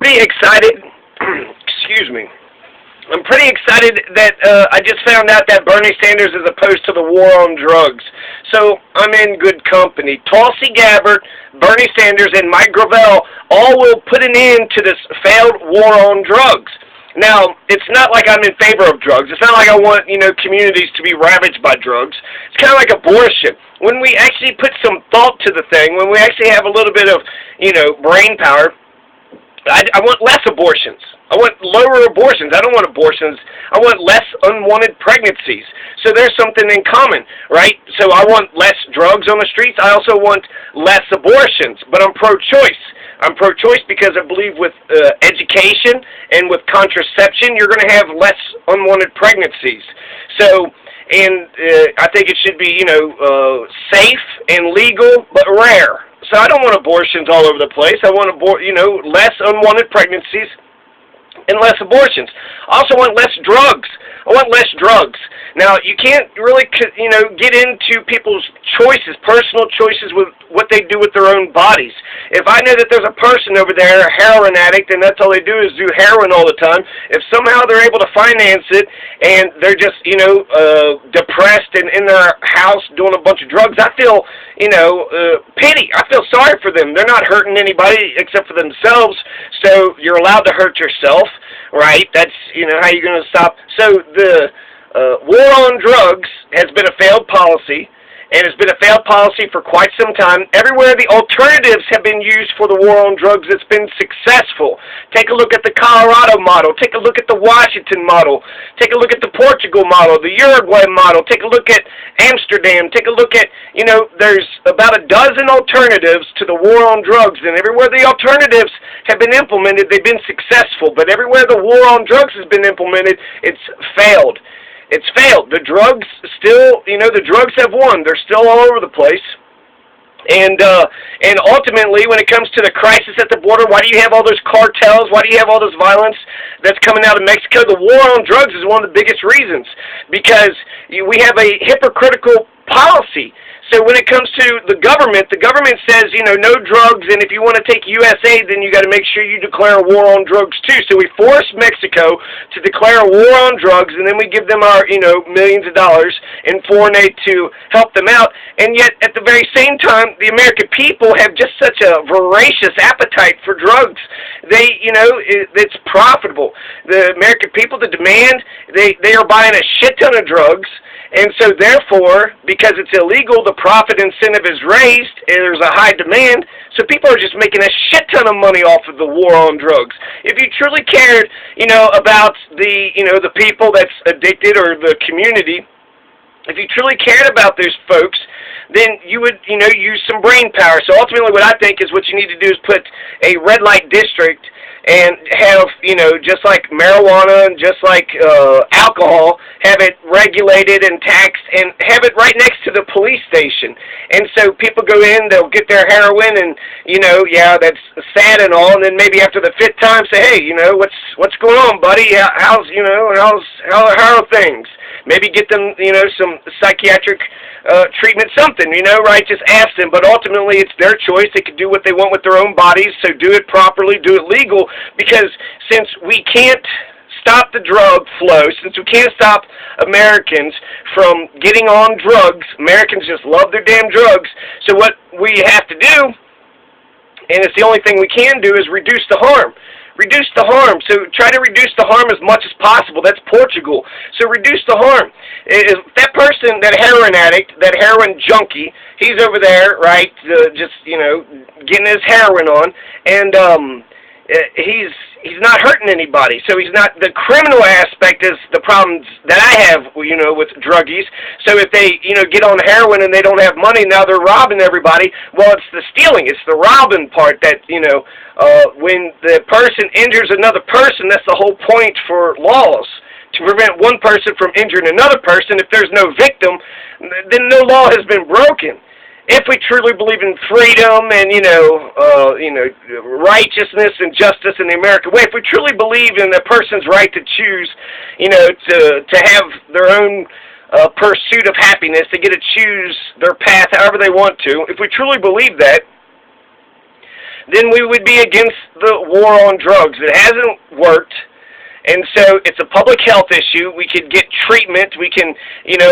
pretty excited. Excuse me. I'm pretty excited that I just found out that Bernie Sanders is opposed to the war on drugs. So I'm in good company. Tulsi Gabbard, Bernie Sanders, and Mike Gravel all will put an end to this failed war on drugs. Now, it's not like I'm in favor of drugs. It's not like I want, communities to be ravaged by drugs. It's kind of like abortion. When we actually put some thought to the thing, when we actually have a little bit of, brain power, I want less abortions. I want lower abortions. I don't want abortions. I want less unwanted pregnancies. So there's something in common, right? So I want less drugs on the streets. I also want less abortions. But I'm pro-choice. I'm pro-choice because I believe with education and with contraception, you're going to have less unwanted pregnancies. So, and I think it should be, safe and legal, but rare. So I don't want abortions all over the place. I want, less unwanted pregnancies and less abortions. I also want less drugs. I want less drugs. Now, you can't really, get into people's choices, personal choices with what they do with their own bodies. If I know that there's a person over there, a heroin addict, and that's all they do is do heroin all the time, if somehow they're able to finance it and they're just, depressed and in their house doing a bunch of drugs, I feel, pity. I feel sorry for them. They're not hurting anybody except for themselves, so you're allowed to hurt yourself, right? That's, how you're going to stop. So the war on drugs has been a failed policy, and it's been a failed policy for quite some time. Everywhere the alternatives have been used for the war on drugs, it's been successful. Take a look at the Colorado model. Take a look at the Washington model. Take a look at the Portugal model, the Uruguay model. Take a look at Amsterdam. Take a look at, there's about a dozen alternatives to the war on drugs, and everywhere the alternatives have been implemented, they've been successful. But everywhere the war on drugs has been implemented, it's failed. It's failed. The drugs still, the drugs have won. They're still all over the place. And ultimately, when it comes to the crisis at the border, why do you have all those cartels? Why do you have all this violence that's coming out of Mexico? The war on drugs is one of the biggest reasons, because we have a hypocritical policy. So when it comes to the government says, no drugs, and if you want to take USA, then you got to make sure you declare a war on drugs too. So we force Mexico to declare a war on drugs, and then we give them our, millions of dollars in foreign aid to help them out. And yet, at the very same time, the American people have just such a voracious appetite for drugs. They, it's profitable. The American people, the demand, they are buying a shit ton of drugs. And so, therefore, because it's illegal, the profit incentive is raised, and there's a high demand, so people are just making a shit ton of money off of the war on drugs. If you truly cared, about the people that's addicted or the community, if you truly cared about those folks, then you would, use some brain power. So ultimately what I think is what you need to do is put a red light district and have, just like marijuana and just like alcohol, have it regulated and taxed and have it right next to the police station. And so people go in, they'll get their heroin and, that's sad and all, and then maybe after the fifth time say, hey, what's going on, buddy? How are things? Maybe get them, some psychiatric treatment, something, right? Just ask them. But ultimately, it's their choice. They can do what they want with their own bodies, so do it properly, do it legal, because since we can't stop the drug flow, since we can't stop Americans from getting on drugs, Americans just love their damn drugs, so what we have to do, and it's the only thing we can do, is reduce the harm. Reduce the harm. So try to reduce the harm as much as possible. That's Portugal. So reduce the harm. If that person, that heroin addict, that heroin junkie, he's over there, right, just, getting his heroin on, and he's not hurting anybody. So he's not, the criminal aspect is the problems that I have, with druggies. So if they, get on heroin and they don't have money, now they're robbing everybody. Well, it's the stealing. It's the robbing part that, when the person injures another person, that's the whole point for laws. To prevent one person from injuring another person, if there's no victim, then no law has been broken. If we truly believe in freedom and, righteousness and justice in the American way, if we truly believe in a person's right to choose, to have their own pursuit of happiness, to get to choose their path however they want to, if we truly believe that, then we would be against the war on drugs. It hasn't worked. And so it's a public health issue. We could get treatment. We can,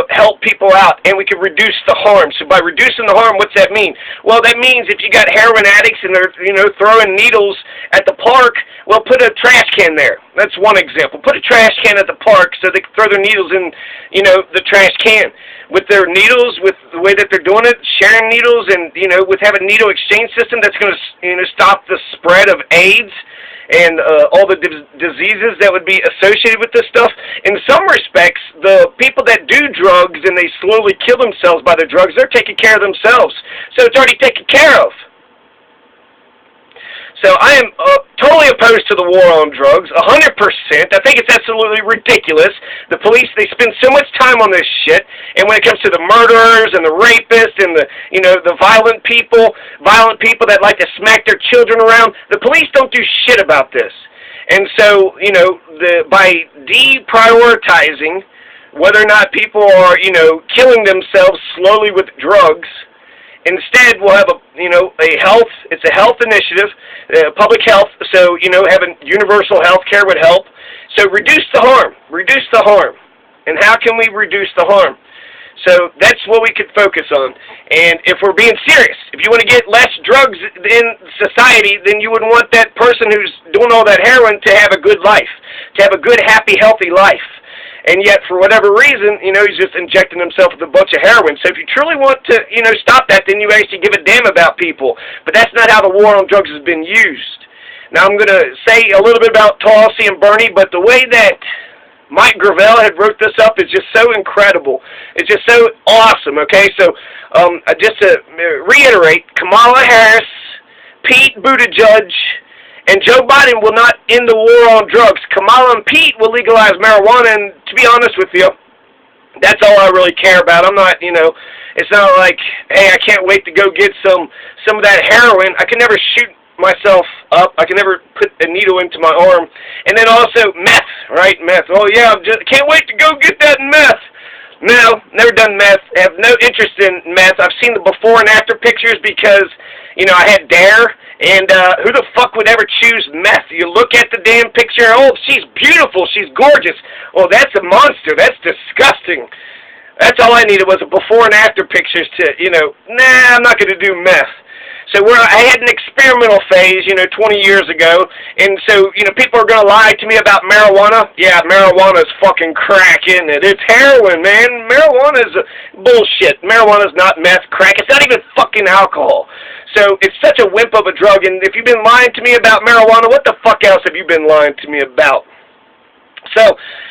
help people out, and we can reduce the harm. So by reducing the harm, what's that mean? Well, that means if you got heroin addicts and they're, throwing needles at the park, well, put a trash can there. That's one example. Put a trash can at the park so they can throw their needles in, the trash can. With their needles, with the way that they're doing it, sharing needles, and, with having a needle exchange system, that's going to, stop the spread of AIDS and all the diseases that would be associated with this stuff. In some respects, the people that do drugs and they slowly kill themselves by the drugs, they're taking care of themselves. So it's already taken care of. So I am totally opposed to the war on drugs, 100%. I think it's absolutely ridiculous. The police, they spend so much time on this shit, and when it comes to the murderers and the rapists and the, the violent people that like to smack their children around, the police don't do shit about this. And so, by deprioritizing whether or not people are, killing themselves slowly with drugs, instead, we'll have it's a health initiative, public health, so, having universal health care would help. So reduce the harm. And how can we reduce the harm? So that's what we could focus on. And if we're being serious, if you want to get less drugs in society, then you would want that person who's doing all that heroin to have a good life, to have a good, happy, healthy life. And yet, for whatever reason, he's just injecting himself with a bunch of heroin. So if you truly want to, stop that, then you actually give a damn about people. But that's not how the war on drugs has been used. Now, I'm going to say a little bit about Tulsi and Bernie, but the way that Mike Gravel had wrote this up is just so incredible. It's just so awesome, okay? So, just to reiterate, Kamala Harris, Pete Buttigieg, and Joe Biden will not end the war on drugs. Kamala and Pete will legalize marijuana, and to be honest with you, that's all I really care about. I'm not, it's not like, hey, I can't wait to go get some of that heroin. I can never shoot myself up. I can never put a needle into my arm. And then also meth, right? Meth. Oh, yeah, can't wait to go get that meth. No, never done meth. I have no interest in meth. I've seen the before and after pictures because, I had DARE. And who the fuck would ever choose meth? You look at the damn picture, oh, she's beautiful, she's gorgeous. Well, that's a monster. That's disgusting. That's all I needed was a before and after pictures to, nah, I'm not going to do meth. So I had an experimental phase, 20 years ago, and so, people are going to lie to me about marijuana. Yeah, marijuana's fucking crack, isn't it? It's heroin, man. Marijuana's bullshit. Marijuana's not meth, crack. It's not even fucking alcohol. So it's such a wimp of a drug, and if you've been lying to me about marijuana, what the fuck else have you been lying to me about? So,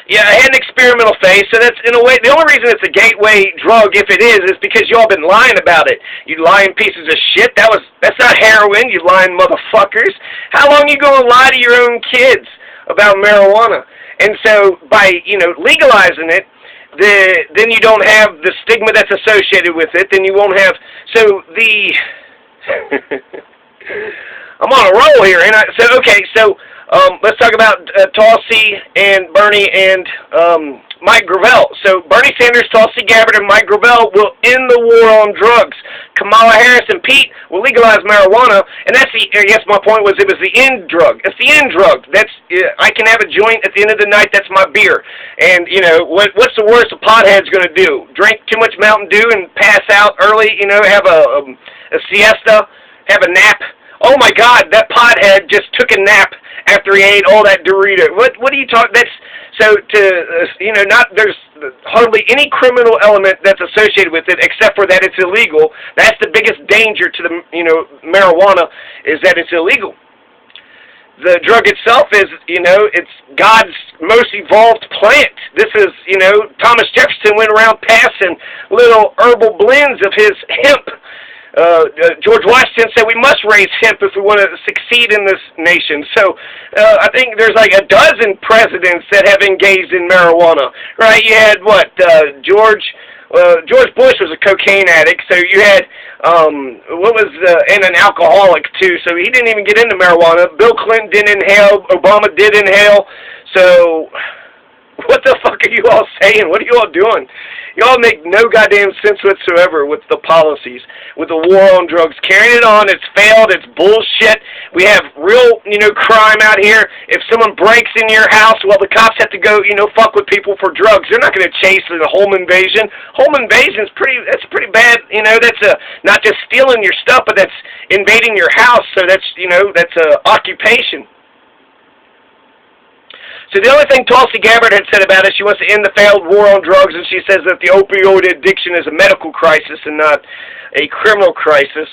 yeah, I had an experimental phase, so that's, in a way, the only reason it's a gateway drug, if it is because y'all been lying about it. You lying pieces of shit. That's not heroin, you lying motherfuckers. How long you gonna lie to your own kids about marijuana? And so, by, legalizing it, then you don't have the stigma that's associated with it, then you won't have, so I'm on a roll here, and let's talk about Tulsi and Bernie and Mike Gravel. So Bernie Sanders, Tulsi Gabbard, and Mike Gravel will end the war on drugs. Kamala Harris and Pete will legalize marijuana, and that's my point was it was the end drug. It's the end drug. I can have a joint at the end of the night. That's my beer. And what's the worst a pothead's going to do? Drink too much Mountain Dew and pass out early? Have a siesta, have a nap. Oh my God, that pothead just took a nap after he ate all that Dorito. What are you talking? That's so there's hardly any criminal element that's associated with it except for that it's illegal. That's the biggest danger to the marijuana is that it's illegal. The drug itself is, it's God's most evolved plant. This is, Thomas Jefferson went around passing little herbal blends of his hemp. George Washington said we must raise hemp if we want to succeed in this nation. So I think there's like a dozen presidents that have engaged in marijuana, right? You had George Bush was a cocaine addict, so you had and an alcoholic too. So he didn't even get into marijuana. Bill Clinton didn't inhale. Obama did inhale. So What the fuck are you all saying? What are you all doing? You all make no goddamn sense whatsoever with the policies, with the war on drugs. Carrying it on, it's failed, it's bullshit. We have real, crime out here. If someone breaks in your house, well, the cops have to go, fuck with people for drugs. They're not going to chase the home invasion. Home invasion is that's pretty bad. That's not just stealing your stuff, but that's invading your house. So that's, that's a occupation. So the only thing Tulsi Gabbard had said about it, she wants to end the failed war on drugs, and she says that the opioid addiction is a medical crisis and not a criminal crisis.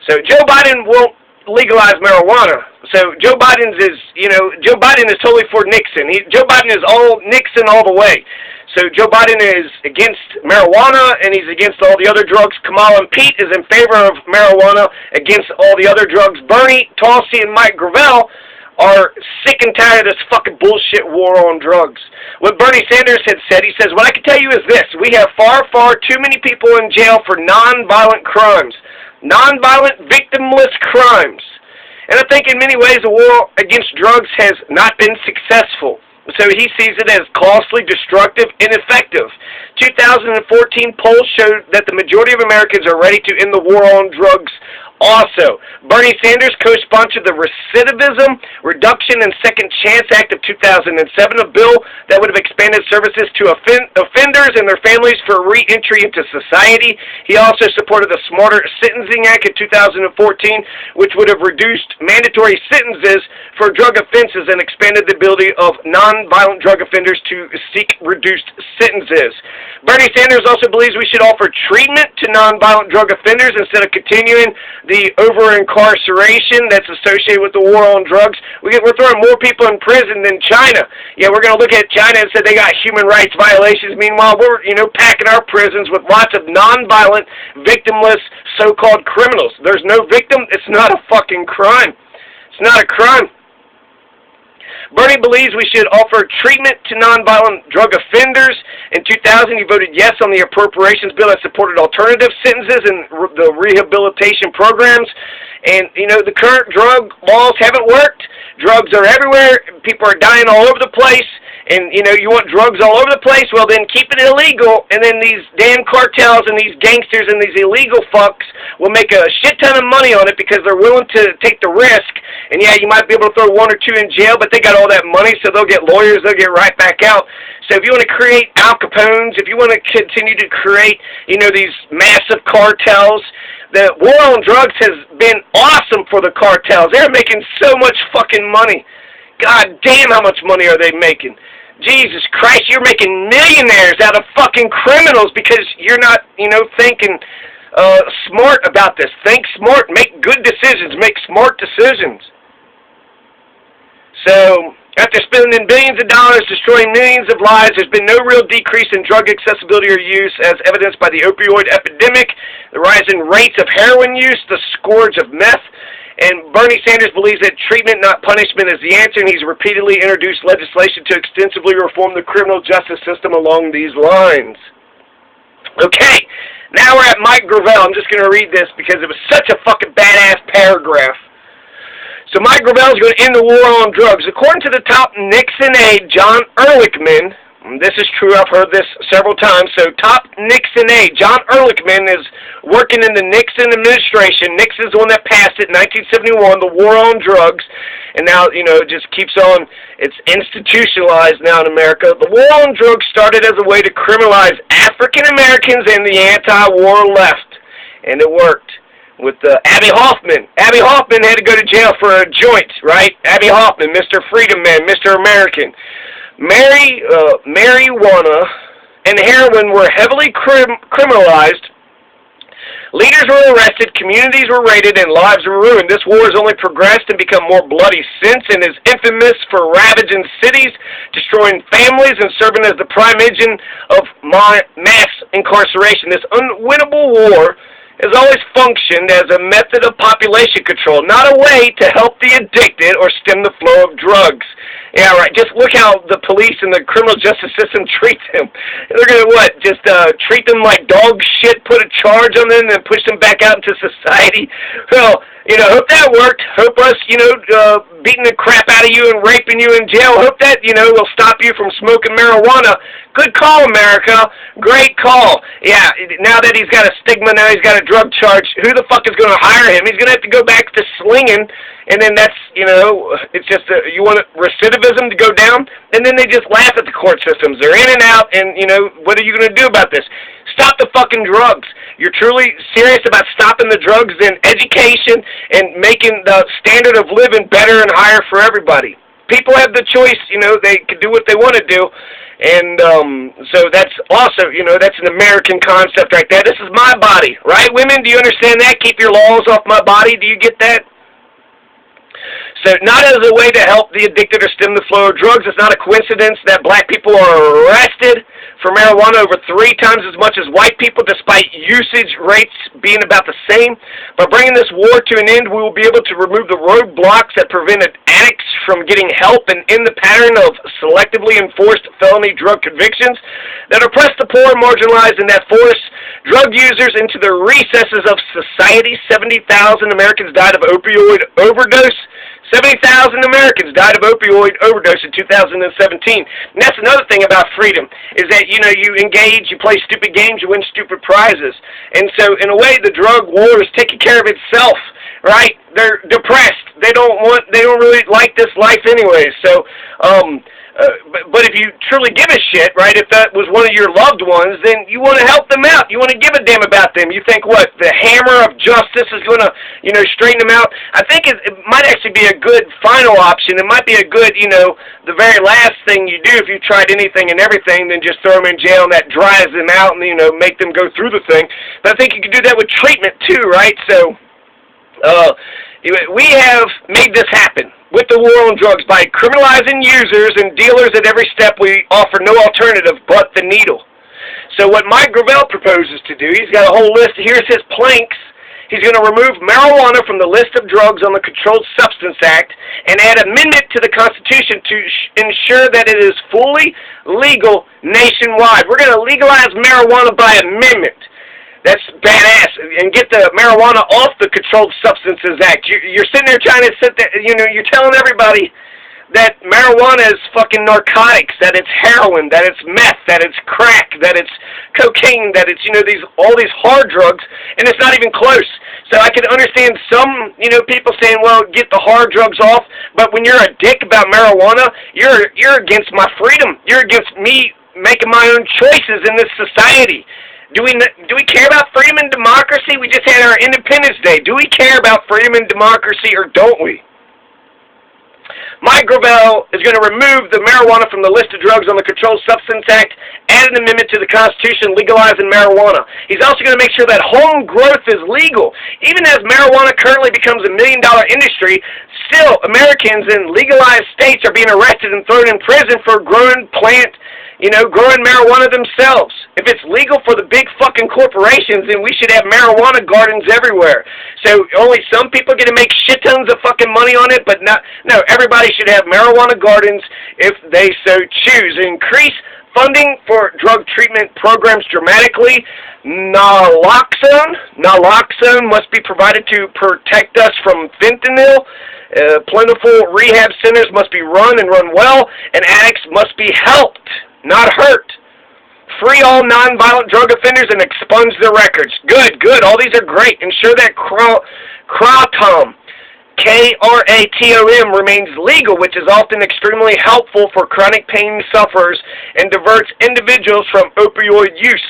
So Joe Biden won't legalize marijuana. So Joe Biden is totally for Nixon. Joe Biden is all Nixon all the way. So Joe Biden is against marijuana, and he's against all the other drugs. Kamala and Pete is in favor of marijuana, against all the other drugs. Bernie, Tulsi, and Mike Gravel are sick and tired of this fucking bullshit war on drugs. What Bernie Sanders had said, he says, what I can tell you is this: we have far, far too many people in jail for non-violent crimes. Non-violent, victimless crimes. And I think in many ways the war against drugs has not been successful. So he sees it as costly, destructive, ineffective. 2014 polls showed that the majority of Americans are ready to end the war on drugs. Also, Bernie Sanders co-sponsored the Recidivism Reduction and Second Chance Act of 2007, a bill that would have expanded services to offenders and their families for re-entry into society. He also supported the Smarter Sentencing Act of 2014, which would have reduced mandatory sentences for drug offenses and expanded the ability of non-violent drug offenders to seek reduced sentences. Bernie Sanders also believes we should offer treatment to non-violent drug offenders instead of continuing the over-incarceration that's associated with the war on drugs. We're throwing more people in prison than China. Yeah, we're going to look at China and say they got human rights violations. Meanwhile, we're, packing our prisons with lots of non-violent, victimless, so-called criminals. There's no victim. It's not a fucking crime. It's not a crime. Bernie believes we should offer treatment to nonviolent drug offenders. In 2000, he voted yes on the appropriations bill that supported alternative sentences and the rehabilitation programs. And, the current drug laws haven't worked. Drugs are everywhere. People are dying all over the place. And, you want drugs all over the place? Well, then keep it illegal, and then these damn cartels and these gangsters and these illegal fucks will make a shit ton of money on it because they're willing to take the risk. And, yeah, you might be able to throw one or two in jail, but they got all that money, so they'll get lawyers, they'll get right back out. So if you want to create Al Capones, if you want to continue to create, these massive cartels, the war on drugs has been awesome for the cartels. They're making so much fucking money. God damn, how much money are they making? Jesus Christ, you're making millionaires out of fucking criminals because you're not, thinking smart about this. Think smart, make good decisions, make smart decisions. So, after spending billions of dollars destroying millions of lives, there's been no real decrease in drug accessibility or use, as evidenced by the opioid epidemic, the rising rates of heroin use, the scourge of meth. And Bernie Sanders believes that treatment, not punishment, is the answer, and he's repeatedly introduced legislation to extensively reform the criminal justice system along these lines. Okay, now we're at Mike Gravel. I'm just going to read this because it was such a fucking badass paragraph. So Mike Gravel is going to end the war on drugs. According to the top Nixon aide, John Ehrlichman, this is true, I've heard this several times, so top Nixon aide, John Ehrlichman, is working in the Nixon administration. Nixon's the one that passed it in 1971, the war on drugs, and now, it just keeps on, it's institutionalized now in America. The war on drugs started as a way to criminalize African Americans and the anti-war left, and it worked. With Abby Hoffman. Abby Hoffman had to go to jail for a joint, right? Abby Hoffman, Mr. Freedom Man, Mr. American. Marijuana and heroin were heavily criminalized. Leaders were arrested, communities were raided, and lives were ruined. This war has only progressed and become more bloody since, and is infamous for ravaging cities, destroying families, and serving as the prime engine of mass incarceration. This unwinnable war has always functioned as a method of population control, not a way to help the addicted or stem the flow of drugs. Yeah, right. Just look how the police and the criminal justice system treat them. They're going to, what, just treat them like dog shit, put a charge on them, and push them back out into society? Well, hope that worked. Hope us, beating the crap out of you and raping you in jail. Hope that, will stop you from smoking marijuana. Good call, America. Great call. Yeah, now that he's got a stigma, now he's got a drug charge, who the fuck is going to hire him? He's going to have to go back to slinging, and then that's, it's just, you want recidivism to go down, and then they just laugh at the court systems. They're in and out, and, what are you going to do about this? Stop the fucking drugs. You're truly serious about stopping the drugs, then education and making the standard of living better and higher for everybody. People have the choice, they can do what they want to do. And so that's also, that's an American concept right there. This is my body, right? Women, do you understand that? Keep your laws off my body. Do you get that? So not as a way to help the addicted or stem the flow of drugs. It's not a coincidence that black people are arrested for marijuana over 3 times as much as white people, despite usage rates being about the same. By bringing this war to an end, we will be able to remove the roadblocks that prevented addicts from getting help and end the pattern of selectively enforced felony drug convictions that oppress the poor and marginalized and that force drug users into the recesses of society. 70,000 Americans died of opioid overdose. 70,000 Americans died of opioid overdose in 2017. And that's another thing about freedom, is that, you engage, you play stupid games, you win stupid prizes. And so, in a way, the drug war is taking care of itself, right? They're depressed. They don't really like this life anyway. So, but if you truly give a shit, right, if that was one of your loved ones, then you want to help them out. You want to give a damn about them. You think, what, the hammer of justice is going to, straighten them out? I think it might actually be a good final option. It might be a good, the very last thing you do if you tried anything and everything, then just throw them in jail and that dries them out and, make them go through the thing. But I think you could do that with treatment too, right? So, we have made this happen with the war on drugs by criminalizing users and dealers at every step. We offer no alternative but the needle. So what Mike Gravel proposes to do, he's got a whole list. Here's his planks. He's going to remove marijuana from the list of drugs on the Controlled Substance Act and add amendment to the Constitution to ensure that it is fully legal nationwide. We're going to legalize marijuana by amendment. That's badass. And get the marijuana off the Controlled Substances Act. You're sitting there trying to sit there, you're telling everybody that marijuana is fucking narcotics, that it's heroin, that it's meth, that it's crack, that it's cocaine, that it's, all these hard drugs, and it's not even close. So I can understand some, people saying, well, get the hard drugs off, but when you're a dick about marijuana, you're against my freedom. You're against me making my own choices in this society. Do we care about freedom and democracy? We just had our Independence Day. Do we care about freedom and democracy, or don't we? Mike Gravel is going to remove the marijuana from the list of drugs on the Controlled Substance Act, add an amendment to the Constitution legalizing marijuana. He's also going to make sure that home growth is legal. Even as marijuana currently becomes a $1 million industry, still Americans in legalized states are being arrested and thrown in prison for growing marijuana themselves. If it's legal for the big fucking corporations, then we should have marijuana gardens everywhere. So only some people get to make shit tons of fucking money on it, but no, everybody should have marijuana gardens if they so choose. Increase funding for drug treatment programs dramatically. Naloxone must be provided to protect us from fentanyl. Plentiful rehab centers must be run and run well, and addicts must be helped, not hurt. Free all nonviolent drug offenders and expunge their records. Good. All these are great. Ensure that Kratom, Kratom, remains legal, which is often extremely helpful for chronic pain sufferers and diverts individuals from opioid use.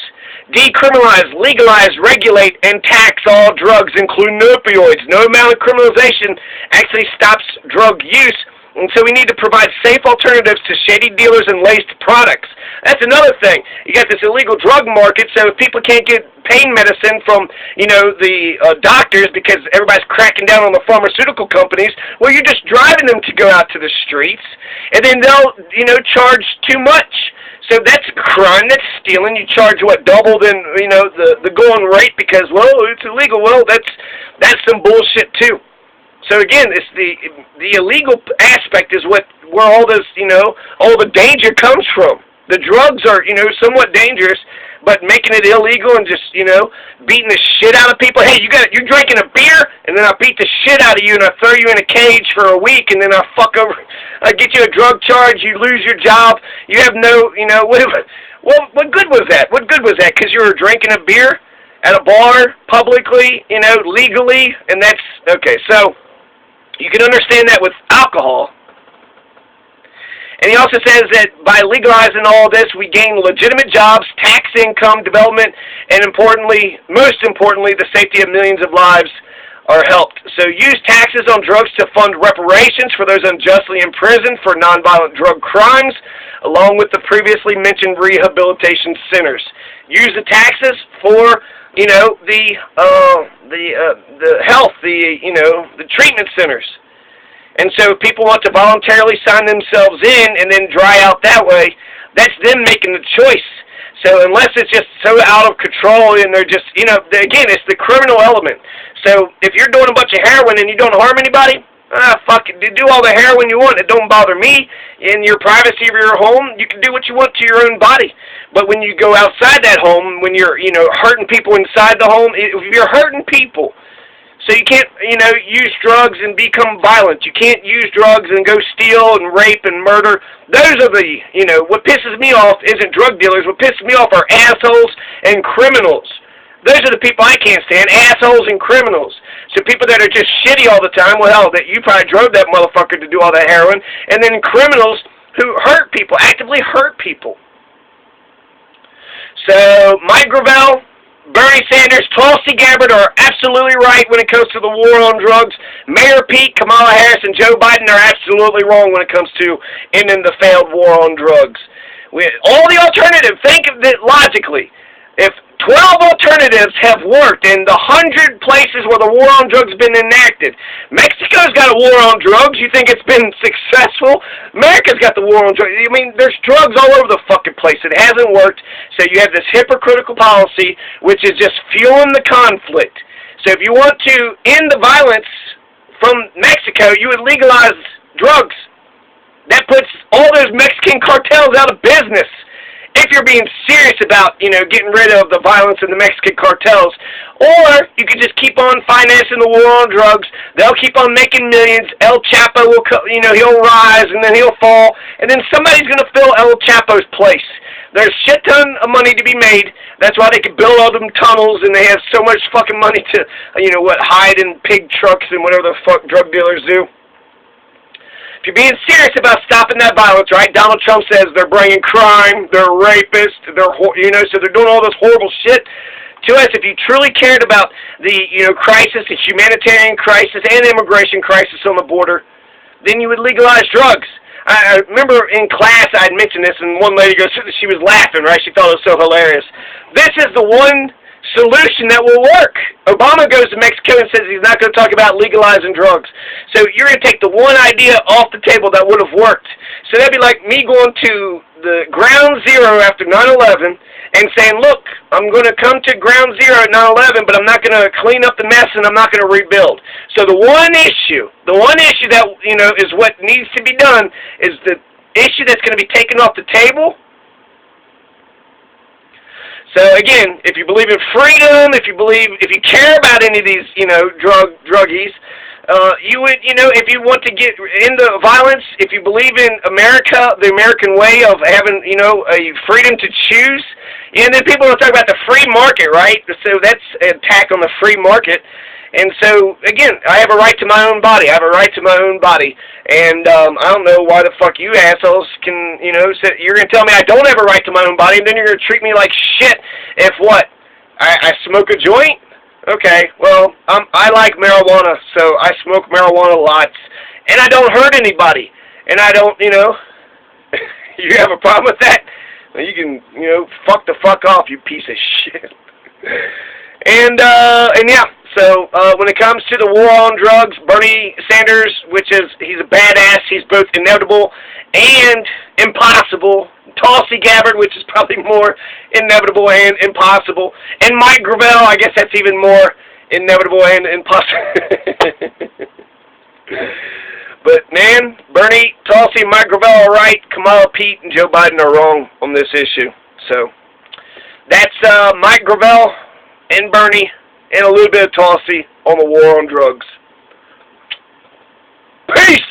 Decriminalize, legalize, regulate, and tax all drugs, including opioids. No amount of criminalization actually stops drug use. And so we need to provide safe alternatives to shady dealers and laced products. That's another thing. You got this illegal drug market, so if people can't get pain medicine from, the doctors because everybody's cracking down on the pharmaceutical companies, well, you're just driving them to go out to the streets, and then they'll, charge too much. So that's a crime. That's stealing. You charge what, double than the going rate because it's illegal. Well, that's some bullshit too. So again, it's the illegal aspect is where all this all the danger comes from. The drugs are somewhat dangerous, but making it illegal and just beating the shit out of people. Hey, you're drinking a beer, and then I beat the shit out of you, and I throw you in a cage for a week, and then I get you a drug charge. You lose your job. You have no what good was that? What good was that? Because you were drinking a beer at a bar publicly, legally, and that's okay. So you can understand that with alcohol. And he also says that by legalizing all this, we gain legitimate jobs, tax income, development, and most importantly, the safety of millions of lives are helped. So use taxes on drugs to fund reparations for those unjustly imprisoned for nonviolent drug crimes, along with the previously mentioned rehabilitation centers. Use the taxes for the health, the treatment centers. And so if people want to voluntarily sign themselves in and then dry out that way, that's them making the choice. So unless it's just so out of control and they're just, again, it's the criminal element. So if you're doing a bunch of heroin and you don't harm anybody, fuck it, do all the heroin you want. It don't bother me. In your privacy of your home, you can do what you want to your own body. But when you go outside that home, when you're, hurting people inside the home, if you're hurting people, so you can't, use drugs and become violent. You can't use drugs and go steal and rape and murder. Those are what pisses me off isn't drug dealers. What pisses me off are assholes and criminals. Those are the people I can't stand, assholes and criminals. So people that are just shitty all the time, well, hell, that you probably drove that motherfucker to do all that heroin. And then criminals who hurt people, actively hurt people. So Mike Gravel, Bernie Sanders, Tulsi Gabbard are absolutely right when it comes to the war on drugs. Mayor Pete, Kamala Harris, and Joe Biden are absolutely wrong when it comes to ending the failed war on drugs. All the alternatives, think of it logically. If 12 alternatives have worked in the 100 places where the war on drugs has been enacted, Mexico's got a war on drugs. You think it's been successful? America's got the war on drugs. I mean, there's drugs all over the fucking place. It hasn't worked. So you have this hypocritical policy, which is just fueling the conflict. So if you want to end the violence from Mexico, you would legalize drugs. That puts all those Mexican cartels out of business. If you're being serious about, getting rid of the violence in the Mexican cartels, or you could just keep on financing the war on drugs. They'll keep on making millions. El Chapo will, he'll rise and then he'll fall, and then somebody's going to fill El Chapo's place. There's a shit ton of money to be made. That's why they can build all them tunnels, and they have so much fucking money to, hide in pig trucks and whatever the fuck drug dealers do. If you're being serious about stopping that violence, right? Donald Trump says they're bringing crime, they're rapists, so they're doing all this horrible shit to us. If you truly cared about the, crisis, the humanitarian crisis and immigration crisis on the border, then you would legalize drugs. I remember in class I'd mentioned this, and one lady goes, she was laughing, right? She thought it was so hilarious. This is the one solution that will work. Obama goes to Mexico and says he's not going to talk about legalizing drugs. So you're going to take the one idea off the table that would have worked. So that'd be like me going to the ground zero after 9/11 and saying, look, I'm going to come to ground zero at 9/11, but I'm not going to clean up the mess and I'm not going to rebuild. So the one issue that, is what needs to be done is the issue that's going to be taken off the table. So again, if you believe in freedom, if you care about any of these, druggies, you would, if you want to get into violence, if you believe in America, the American way of having, a freedom to choose, and then people will talk about the free market, right? So that's an attack on the free market. And so, again, I have a right to my own body. I have a right to my own body. And I don't know why the fuck you assholes can, say, you're going to tell me I don't have a right to my own body, and then you're going to treat me like shit if what? I smoke a joint? Okay, well, I like marijuana, so I smoke marijuana lots. And I don't hurt anybody. And I don't, you have a problem with that? Well, you can, fuck the fuck off, you piece of shit. And yeah. So, when it comes to the war on drugs, Bernie Sanders, he's a badass, he's both inevitable and impossible. Tulsi Gabbard, which is probably more inevitable and impossible, and Mike Gravel, I guess that's even more inevitable and impossible. But, man, Bernie, Tulsi, and Mike Gravel are right. Kamala, Pete, and Joe Biden are wrong on this issue. So, that's Mike Gravel and Bernie and a little bit of Tulsi on the war on drugs. Peace!